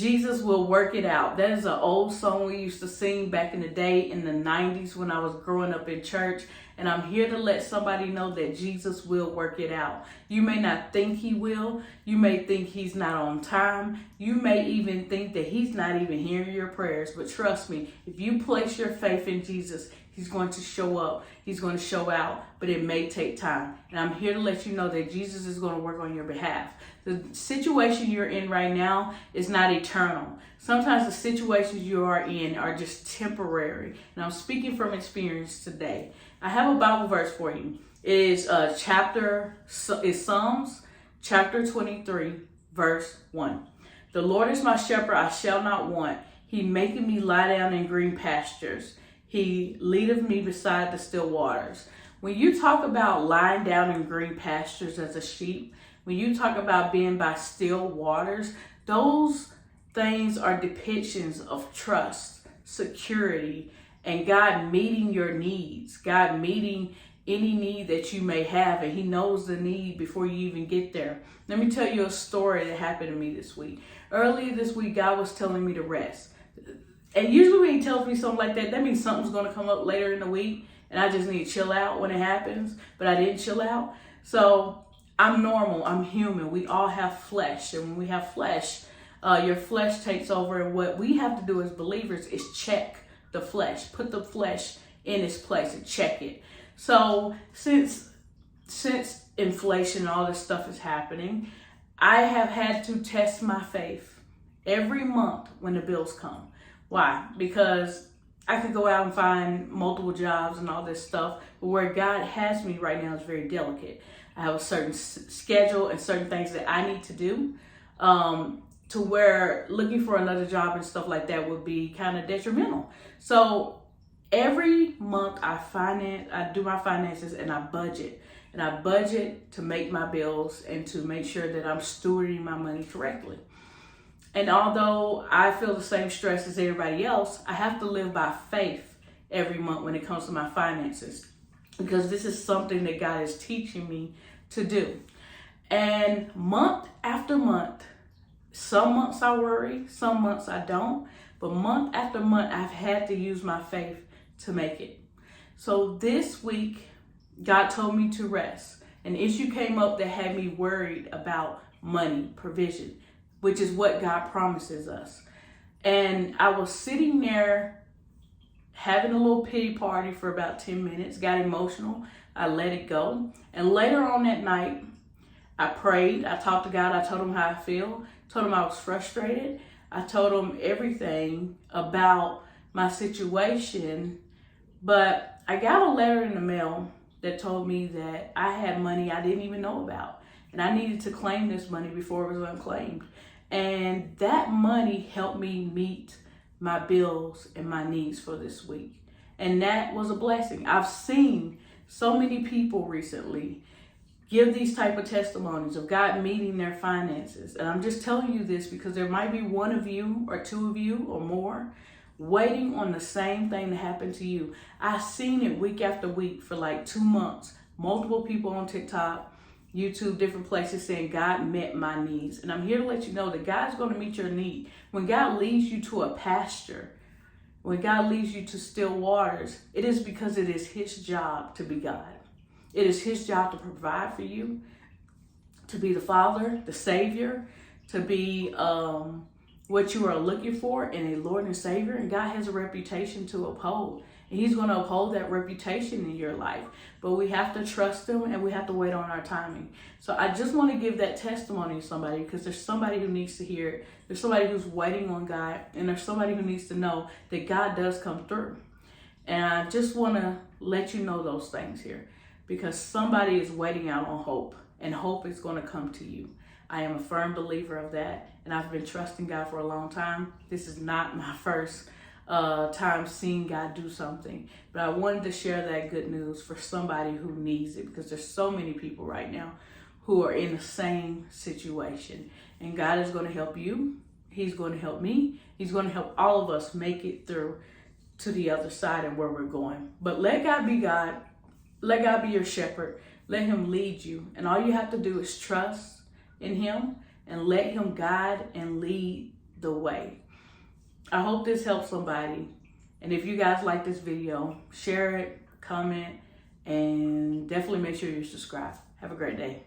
Jesus will work it out. That is an old song we used to sing back in the day in the 90s when I was growing up in church. And I'm here to let somebody know that Jesus will work it out. You may not think he will. You may think he's not on time. You may even think that he's not even hearing your prayers. But trust me, if you place your faith in Jesus, he's going to show up. He's going to show out, but it may take time. And I'm here to let you know that Jesus is going to work on your behalf. The situation you're in right now is not eternal. Sometimes the situations you are in are just temporary. And I'm speaking from experience today. I have a Bible verse for you. It is Psalms chapter 23, verse 1. The Lord is my shepherd, I shall not want. He maketh me lie down in green pastures. He leadeth me beside the still waters. When you talk about lying down in green pastures as a sheep, when you talk about being by still waters, those things are depictions of trust, security, and God meeting your needs. God meeting any need that you may have, and he knows the need before you even get there. Let me tell you a story that happened to me this week. Earlier this week, God was telling me to rest. And usually when he tells me something like that, that means something's going to come up later in the week, and I just need to chill out when it happens, but I didn't chill out. So I'm normal. I'm human. We all have flesh. And when we have flesh, your flesh takes over. And what we have to do as believers is check the flesh. Put the flesh in its place and check it. So since inflation and all this stuff is happening, I have had to test my faith every month when the bills come. Why? Because I could go out and find multiple jobs and all this stuff, but where God has me right now is very delicate. I have a certain schedule and certain things that I need to do, to where looking for another job and stuff like that would be kind of detrimental. So every month I do my finances and I budget. And I budget to make my bills and to make sure that I'm stewarding my money correctly. And although I feel the same stress as everybody else, I have to live by faith every month when it comes to my finances, because this is something that God is teaching me to do. And month after month, some months I worry, some months I don't, but month after month, I've had to use my faith to make it. So this week, God told me to rest. An issue came up that had me worried about money, provision, which is what God promises us. And I was sitting there having a little pity party for about 10 minutes, got emotional. I let it go. And later on that night, I prayed. I talked to God. I told him how I feel. Told him I was frustrated. I told him everything about my situation. But I got a letter in the mail that told me that I had money I didn't even know about. And I needed to claim this money before it was unclaimed. And that money helped me meet my bills and my needs for this week. And that was a blessing. I've seen so many people recently give these type of testimonies of God meeting their finances. And I'm just telling you this because there might be one of you or two of you or more waiting on the same thing to happen to you. I've seen it week after week for like 2 months. Multiple people on TikTok, YouTube, different places saying God met my needs. And I'm here to let you know that God's going to meet your need. When God leads you to a pasture, when God leads you to still waters, it is because it is his job to be God. It is his job to provide for you, to be the Father, the Savior, to be what you are looking for in a Lord and Savior. And God has a reputation to uphold. And he's going to uphold that reputation in your life. But we have to trust him and we have to wait on our timing. So I just want to give that testimony to somebody because there's somebody who needs to hear it. There's somebody who's waiting on God. And there's somebody who needs to know that God does come through. And I just want to let you know those things here because somebody is waiting out on hope. And hope is going to come to you. I am a firm believer of that. And I've been trusting God for a long time. This is not my first time seeing God do something, but I wanted to share that good news for somebody who needs it because there's so many people right now who are in the same situation, and God is going to help you. He's going to help me. He's going to help all of us make it through to the other side and where we're going. But let God be God. Let God be your shepherd. Let him lead you, and all you have to do is trust in him and let him guide and lead the way. I hope this helps somebody. And if you guys like this video, share it, comment, and definitely make sure you subscribe. Have a great day.